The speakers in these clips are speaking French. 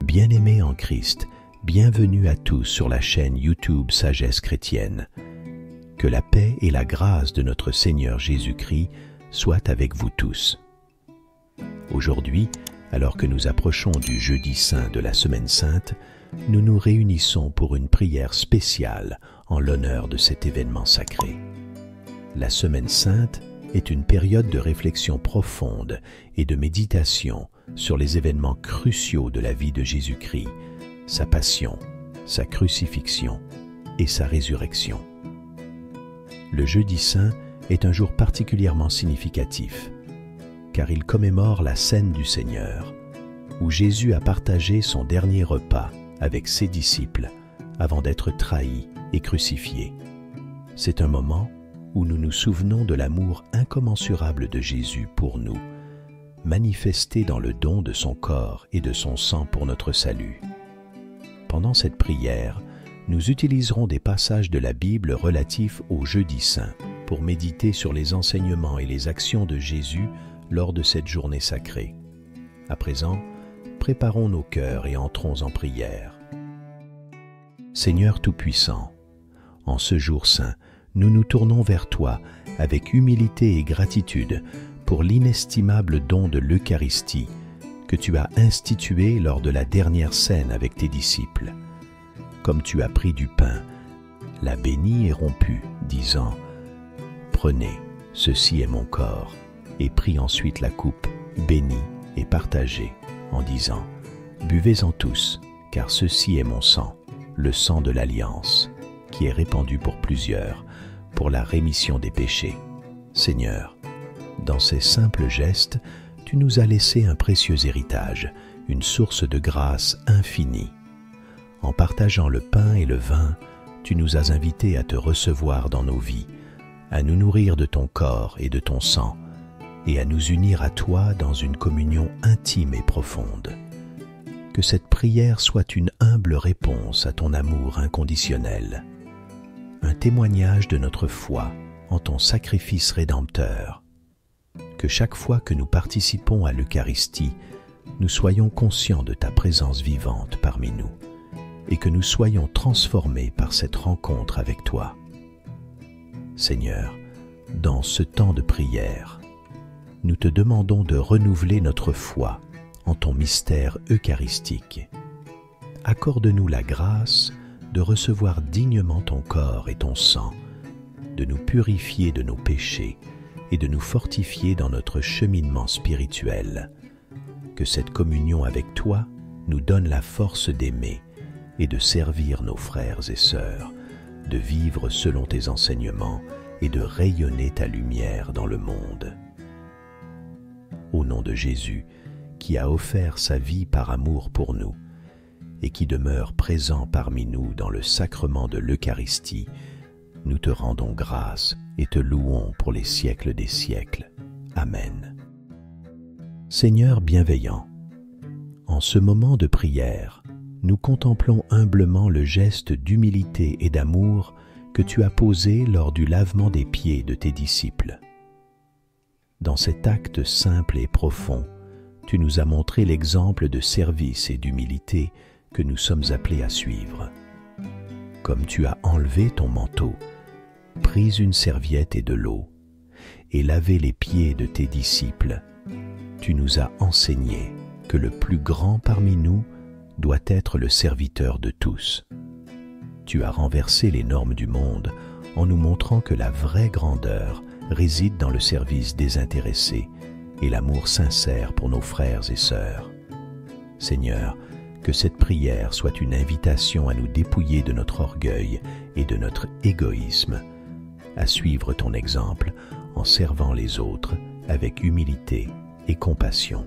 Bien-aimés en Christ, bienvenue à tous sur la chaîne YouTube Sagesse Chrétienne. Que la paix et la grâce de notre Seigneur Jésus-Christ soient avec vous tous. Aujourd'hui, alors que nous approchons du jeudi saint de la Semaine Sainte, nous nous réunissons pour une prière spéciale en l'honneur de cet événement sacré. La Semaine Sainte est une période de réflexion profonde et de méditation sur les événements cruciaux de la vie de Jésus-Christ, sa passion, sa crucifixion et sa résurrection. Le jeudi saint est un jour particulièrement significatif, car il commémore la scène du Seigneur, où Jésus a partagé son dernier repas avec ses disciples avant d'être trahi et crucifié. C'est un moment où nous nous souvenons de l'amour incommensurable de Jésus pour nous, manifesté dans le don de son corps et de son sang pour notre salut. Pendant cette prière, nous utiliserons des passages de la Bible relatifs au jeudi saint pour méditer sur les enseignements et les actions de Jésus lors de cette journée sacrée. À présent, préparons nos cœurs et entrons en prière. Seigneur Tout-Puissant, en ce jour saint, nous nous tournons vers toi avec humilité et gratitude pour l'inestimable don de l'Eucharistie que tu as institué lors de la dernière scène avec tes disciples. Comme tu as pris du pain, l'as béni et rompu, disant « Prenez, ceci est mon corps », et pris ensuite la coupe, bénie et partagée, en disant « Buvez-en tous, car ceci est mon sang, le sang de l'Alliance, qui est répandu pour plusieurs, pour la rémission des péchés. Seigneur, dans ces simples gestes, tu nous as laissé un précieux héritage, une source de grâce infinie. En partageant le pain et le vin, tu nous as invités à te recevoir dans nos vies, à nous nourrir de ton corps et de ton sang, et à nous unir à toi dans une communion intime et profonde. Que cette prière soit une humble réponse à ton amour inconditionnel, un témoignage de notre foi en ton sacrifice rédempteur. Que chaque fois que nous participons à l'Eucharistie, nous soyons conscients de ta présence vivante parmi nous et que nous soyons transformés par cette rencontre avec toi. Seigneur, dans ce temps de prière, nous te demandons de renouveler notre foi en ton mystère eucharistique. Accorde-nous la grâce de recevoir dignement ton corps et ton sang, de nous purifier de nos péchés et de nous fortifier dans notre cheminement spirituel. Que cette communion avec toi nous donne la force d'aimer et de servir nos frères et sœurs, de vivre selon tes enseignements et de rayonner ta lumière dans le monde. Au nom de Jésus, qui a offert sa vie par amour pour nous, et qui demeure présent parmi nous dans le sacrement de l'Eucharistie, nous te rendons grâce et te louons pour les siècles des siècles. Amen. Seigneur bienveillant, en ce moment de prière, nous contemplons humblement le geste d'humilité et d'amour que tu as posé lors du lavement des pieds de tes disciples. Dans cet acte simple et profond, tu nous as montré l'exemple de service et d'humilité que nous sommes appelés à suivre. Comme tu as enlevé ton manteau, pris une serviette et de l'eau, et lavé les pieds de tes disciples, tu nous as enseigné que le plus grand parmi nous doit être le serviteur de tous. Tu as renversé les normes du monde en nous montrant que la vraie grandeur réside dans le service désintéressé et l'amour sincère pour nos frères et sœurs. Seigneur, que cette prière soit une invitation à nous dépouiller de notre orgueil et de notre égoïsme, à suivre ton exemple en servant les autres avec humilité et compassion.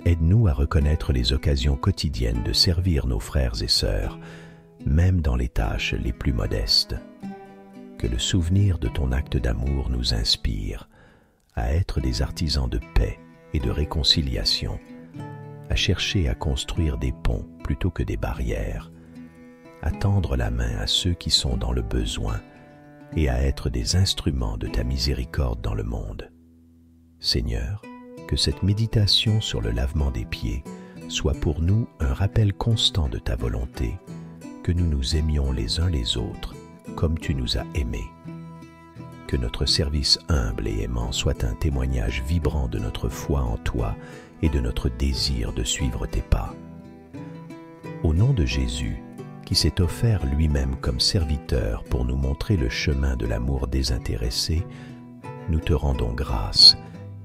Aide-nous à reconnaître les occasions quotidiennes de servir nos frères et sœurs, même dans les tâches les plus modestes. Que le souvenir de ton acte d'amour nous inspire à être des artisans de paix et de réconciliation, à chercher à construire des ponts plutôt que des barrières, à tendre la main à ceux qui sont dans le besoin et à être des instruments de ta miséricorde dans le monde. Seigneur, que cette méditation sur le lavement des pieds soit pour nous un rappel constant de ta volonté, que nous nous aimions les uns les autres comme tu nous as aimés. Que notre service humble et aimant soit un témoignage vibrant de notre foi en toi et de notre désir de suivre tes pas. Au nom de Jésus, qui s'est offert lui-même comme serviteur pour nous montrer le chemin de l'amour désintéressé, nous te rendons grâce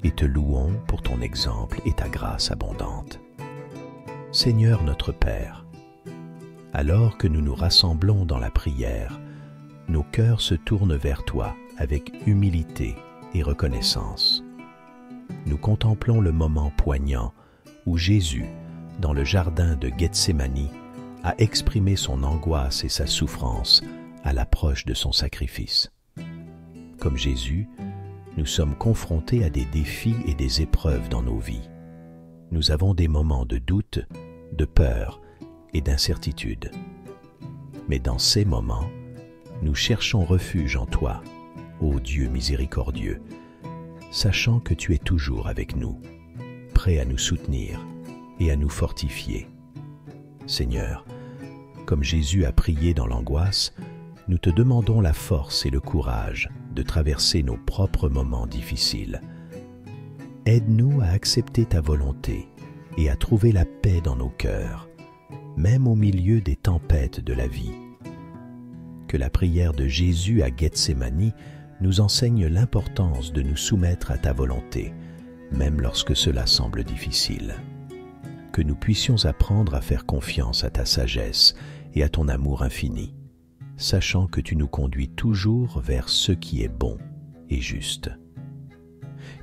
et te louons pour ton exemple et ta grâce abondante. Seigneur notre Père, alors que nous nous rassemblons dans la prière, nos cœurs se tournent vers toi avec humilité et reconnaissance. Nous contemplons le moment poignant où Jésus, dans le jardin de Gethsémani, a exprimé son angoisse et sa souffrance à l'approche de son sacrifice. Comme Jésus, nous sommes confrontés à des défis et des épreuves dans nos vies. Nous avons des moments de doute, de peur et d'incertitude. Mais dans ces moments, nous cherchons refuge en toi, ô Dieu miséricordieux, sachant que tu es toujours avec nous, prêt à nous soutenir et à nous fortifier. Seigneur, comme Jésus a prié dans l'angoisse, nous te demandons la force et le courage de traverser nos propres moments difficiles. Aide-nous à accepter ta volonté et à trouver la paix dans nos cœurs, même au milieu des tempêtes de la vie. Que la prière de Jésus à Gethsémani nous enseigne l'importance de nous soumettre à ta volonté, même lorsque cela semble difficile. Que nous puissions apprendre à faire confiance à ta sagesse et à ton amour infini, sachant que tu nous conduis toujours vers ce qui est bon et juste.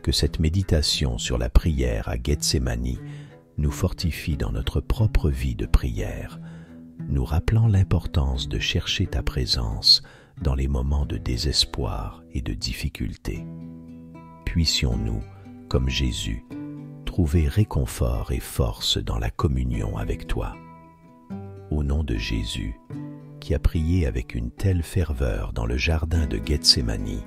Que cette méditation sur la prière à Gethsémani nous fortifie dans notre propre vie de prière, nous rappelant l'importance de chercher ta présence dans les moments de désespoir et de difficulté. Puissions-nous, comme Jésus, trouver réconfort et force dans la communion avec toi. Au nom de Jésus, qui a prié avec une telle ferveur dans le jardin de Gethsémani,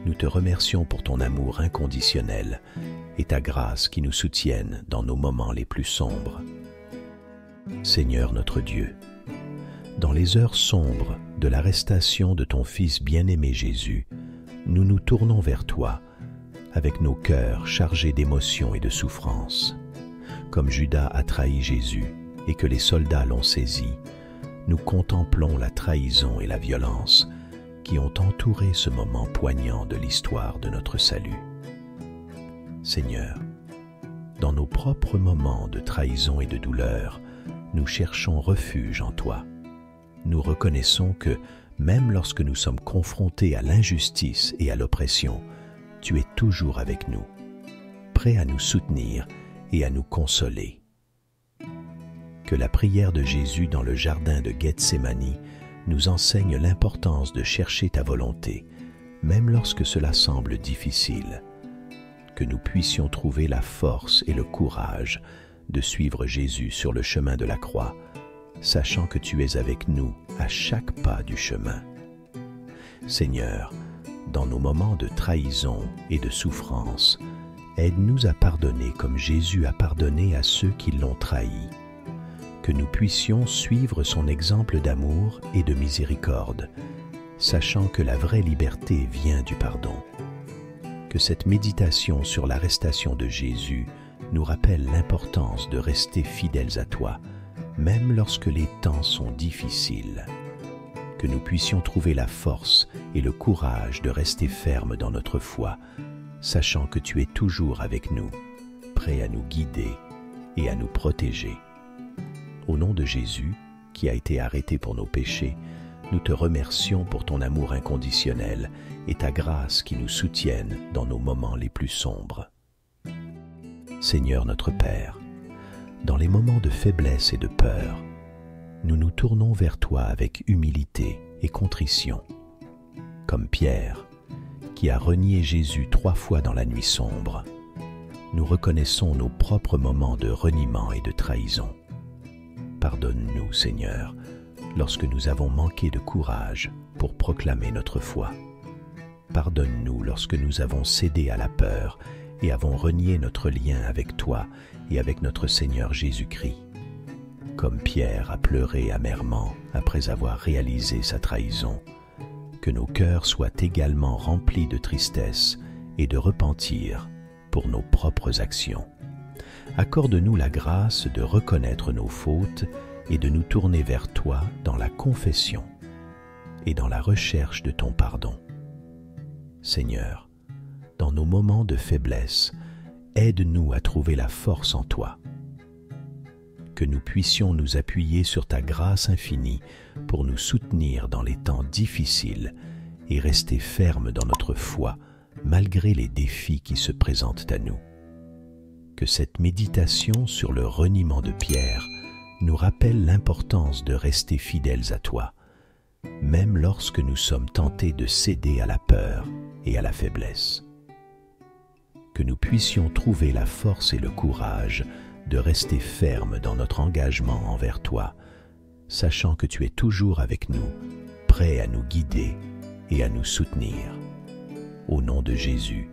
nous te remercions pour ton amour inconditionnel et ta grâce qui nous soutiennent dans nos moments les plus sombres. Seigneur notre Dieu, dans les heures sombres de l'arrestation de ton Fils bien-aimé Jésus, nous nous tournons vers toi avec nos cœurs chargés d'émotions et de souffrances. Comme Judas a trahi Jésus et que les soldats l'ont saisi, nous contemplons la trahison et la violence qui ont entouré ce moment poignant de l'histoire de notre salut. Seigneur, dans nos propres moments de trahison et de douleur, nous cherchons refuge en toi. Nous reconnaissons que, même lorsque nous sommes confrontés à l'injustice et à l'oppression, tu es toujours avec nous, prêt à nous soutenir et à nous consoler. Que la prière de Jésus dans le jardin de Gethsémani nous enseigne l'importance de chercher ta volonté, même lorsque cela semble difficile. Que nous puissions trouver la force et le courage de suivre Jésus sur le chemin de la croix, sachant que tu es avec nous à chaque pas du chemin. Seigneur, dans nos moments de trahison et de souffrance, aide-nous à pardonner comme Jésus a pardonné à ceux qui l'ont trahi. Que nous puissions suivre son exemple d'amour et de miséricorde, sachant que la vraie liberté vient du pardon. Que cette méditation sur l'arrestation de Jésus nous rappelle l'importance de rester fidèles à toi, même lorsque les temps sont difficiles. Que nous puissions trouver la force et le courage de rester fermes dans notre foi, sachant que tu es toujours avec nous, prêt à nous guider et à nous protéger. Au nom de Jésus, qui a été arrêté pour nos péchés, nous te remercions pour ton amour inconditionnel et ta grâce qui nous soutiennent dans nos moments les plus sombres. Seigneur notre Père, dans les moments de faiblesse et de peur, nous nous tournons vers toi avec humilité et contrition. Comme Pierre, qui a renié Jésus 3 fois dans la nuit sombre, nous reconnaissons nos propres moments de reniement et de trahison. Pardonne-nous, Seigneur, lorsque nous avons manqué de courage pour proclamer notre foi. Pardonne-nous lorsque nous avons cédé à la peur et avons renié notre lien avec toi et avec notre Seigneur Jésus-Christ. Comme Pierre a pleuré amèrement après avoir réalisé sa trahison, que nos cœurs soient également remplis de tristesse et de repentir pour nos propres actions. Accorde-nous la grâce de reconnaître nos fautes et de nous tourner vers toi dans la confession et dans la recherche de ton pardon. Seigneur, dans nos moments de faiblesse, aide-nous à trouver la force en toi. Que nous puissions nous appuyer sur ta grâce infinie pour nous soutenir dans les temps difficiles et rester fermes dans notre foi malgré les défis qui se présentent à nous. Que cette méditation sur le reniement de Pierre nous rappelle l'importance de rester fidèles à toi, même lorsque nous sommes tentés de céder à la peur et à la faiblesse. Que nous puissions trouver la force et le courage de rester fermes dans notre engagement envers toi, sachant que tu es toujours avec nous, prêt à nous guider et à nous soutenir. Au nom de Jésus,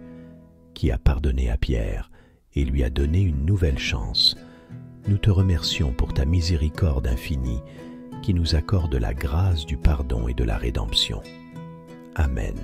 qui a pardonné à Pierre et lui a donné une nouvelle chance, nous te remercions pour ta miséricorde infinie qui nous accorde la grâce du pardon et de la rédemption. Amen.